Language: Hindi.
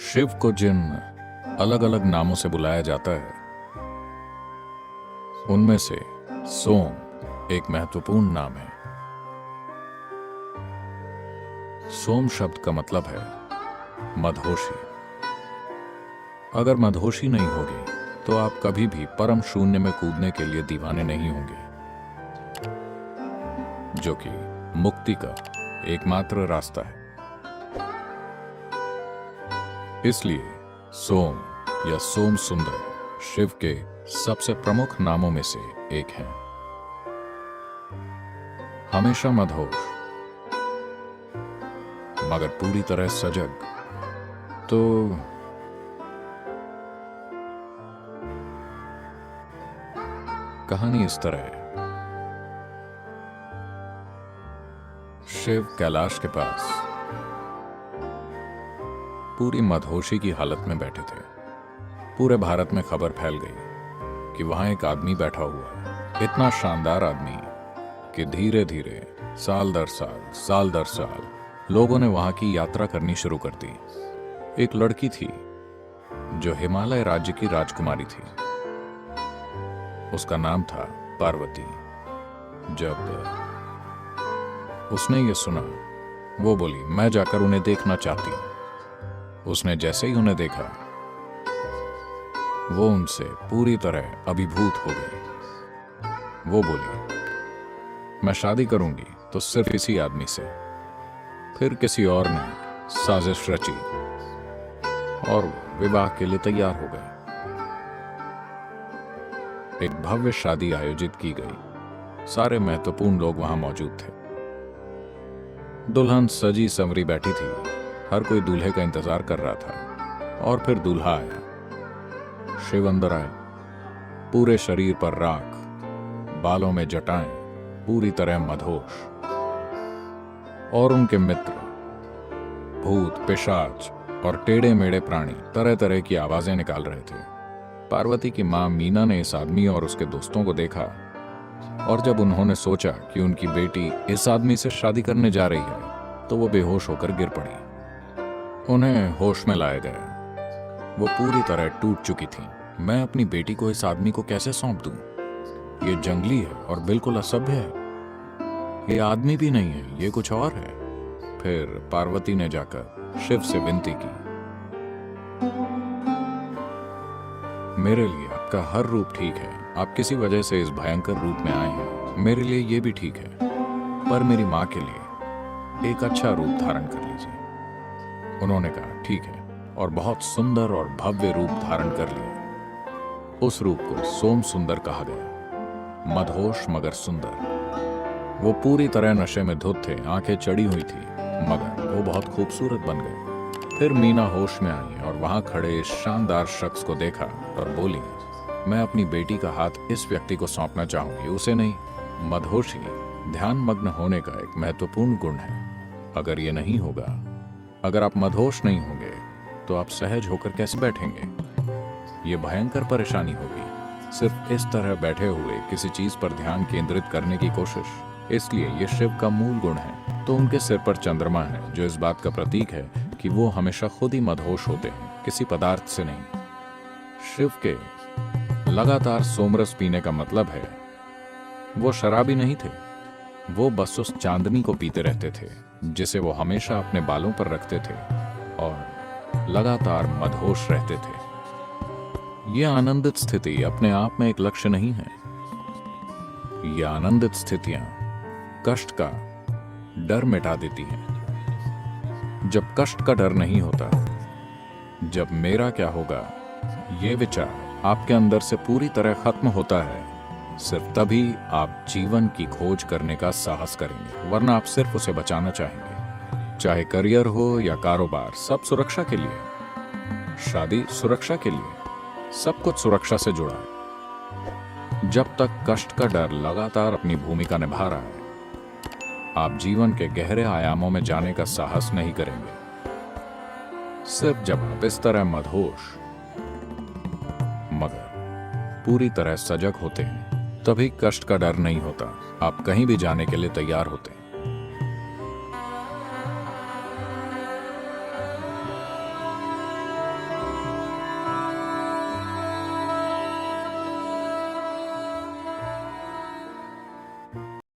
शिव को जिन अलग अलग नामों से बुलाया जाता है उनमें से सोम एक महत्वपूर्ण नाम है। सोम शब्द का मतलब है मदहोशी। अगर मदहोशी नहीं होगी तो आप कभी भी परम शून्य में कूदने के लिए दीवाने नहीं होंगे, जो कि मुक्ति का एकमात्र रास्ता है। इसलिए सोम या सोम सुंदर शिव के सबसे प्रमुख नामों में से एक है। हमेशा मदहोश मगर पूरी तरह सजग। तो कहानी इस तरह है। शिव कैलाश के पास पूरी मदहोशी की हालत में बैठे थे। पूरे भारत में खबर फैल गई कि वहां एक आदमी बैठा हुआ है, इतना शानदार आदमी कि धीरे धीरे साल दर साल लोगों ने वहां की यात्रा करनी शुरू कर दी। एक लड़की थी जो हिमालय राज्य की राजकुमारी थी। उसका नाम था पार्वती। जब उसने ये सुना, वो बोली, मैं जाकर उन्हें देखना चाहती हूं। उसने जैसे ही उन्हें देखा, वो उनसे पूरी तरह अभिभूत हो गई। वो बोली, मैं शादी करूंगी तो सिर्फ इसी आदमी से। फिर किसी और ने साजिश रची और वो विवाह के लिए तैयार हो गए। एक भव्य शादी आयोजित की गई। सारे महत्वपूर्ण लोग वहां मौजूद थे। दुल्हन सजी संवरी बैठी थी। हर कोई दूल्हे का इंतजार कर रहा था। और फिर दूल्हा आया। शिव अंदर आए। पूरे शरीर पर राख, बालों में जटाएं, पूरी तरह मदहोश। और उनके मित्र भूत, पिशाच और टेढ़े मेढ़े प्राणी तरह तरह की आवाजें निकाल रहे थे। पार्वती की मां मीना ने इस आदमी और उसके दोस्तों को देखा, और जब उन्होंने सोचा कि उनकी बेटी इस आदमी से शादी करने जा रही है तो वो बेहोश होकर गिर पड़ी। उन्हें होश में लाया गया। वो पूरी तरह टूट चुकी थी। मैं अपनी बेटी को इस आदमी को कैसे सौंप दूं? ये जंगली है और बिल्कुल असभ्य है। ये आदमी भी नहीं है, ये कुछ और है। फिर पार्वती ने जाकर शिव से विनती की, मेरे लिए आपका हर रूप ठीक है। आप किसी वजह से इस भयंकर रूप में आए हैं। मेरे लिए ये भी ठीक है, पर मेरी मां के लिए एक अच्छा रूप धारण कर लीजिए। उन्होंने कहा, ठीक है, और बहुत सुंदर और भव्य रूप धारण कर लिया। उस रूप को सोम सुंदर कहा गया। मदहोश मगर सुंदर। वो पूरी तरह नशे में धुत थे, आंखें चढ़ी हुई थी, मगर वो बहुत खूबसूरत बन गए। फिर मीना होश में आई और वहां खड़े इस शानदार शख्स को देखा और बोली, मैं अपनी बेटी का हाथ इस व्यक्ति को सौंपना चाहूंगी, उसे नहीं। मदहोशी ध्यान मग्न होने का एक महत्वपूर्ण गुण है। अगर ये नहीं होगा, अगर आप मदहोश नहीं होंगे तो आप सहज होकर कैसे बैठेंगे? ये भयंकर परेशानी होगी। सिर्फ इस तरह बैठे हुए किसी चीज पर ध्यान केंद्रित करने की कोशिश। इसलिए ये शिव का मूल गुण है। तो उनके सिर पर चंद्रमा है, जो इस बात का प्रतीक है कि वो हमेशा खुद ही मदहोश होते हैं, किसी पदार्थ से नहीं। शिव के लगातार सोमरस पीने का मतलब है वो शराबी नहीं थे। वो बस उस चांदनी को पीते रहते थे जिसे वो हमेशा अपने बालों पर रखते थे और लगातार मदहोश रहते थे। यह आनंदित स्थिति अपने आप में एक लक्ष्य नहीं है। ये आनंदित स्थितियां कष्ट का डर मिटा देती हैं। जब कष्ट का डर नहीं होता, जब मेरा क्या होगा ये विचार आपके अंदर से पूरी तरह खत्म होता है, सिर्फ तभी आप जीवन की खोज करने का साहस करेंगे। वरना आप सिर्फ उसे बचाना चाहेंगे। चाहे करियर हो या कारोबार, सब सुरक्षा के लिए। शादी सुरक्षा के लिए। सब कुछ सुरक्षा से जुड़ा है। जब तक कष्ट का डर लगातार अपनी भूमिका निभा रहा है, आप जीवन के गहरे आयामों में जाने का साहस नहीं करेंगे। सिर्फ जब आप इस तरह मदहोश मगर पूरी तरह सजग होते हैं, तभी कष्ट का डर नहीं होता। आप कहीं भी जाने के लिए तैयार होते हैं।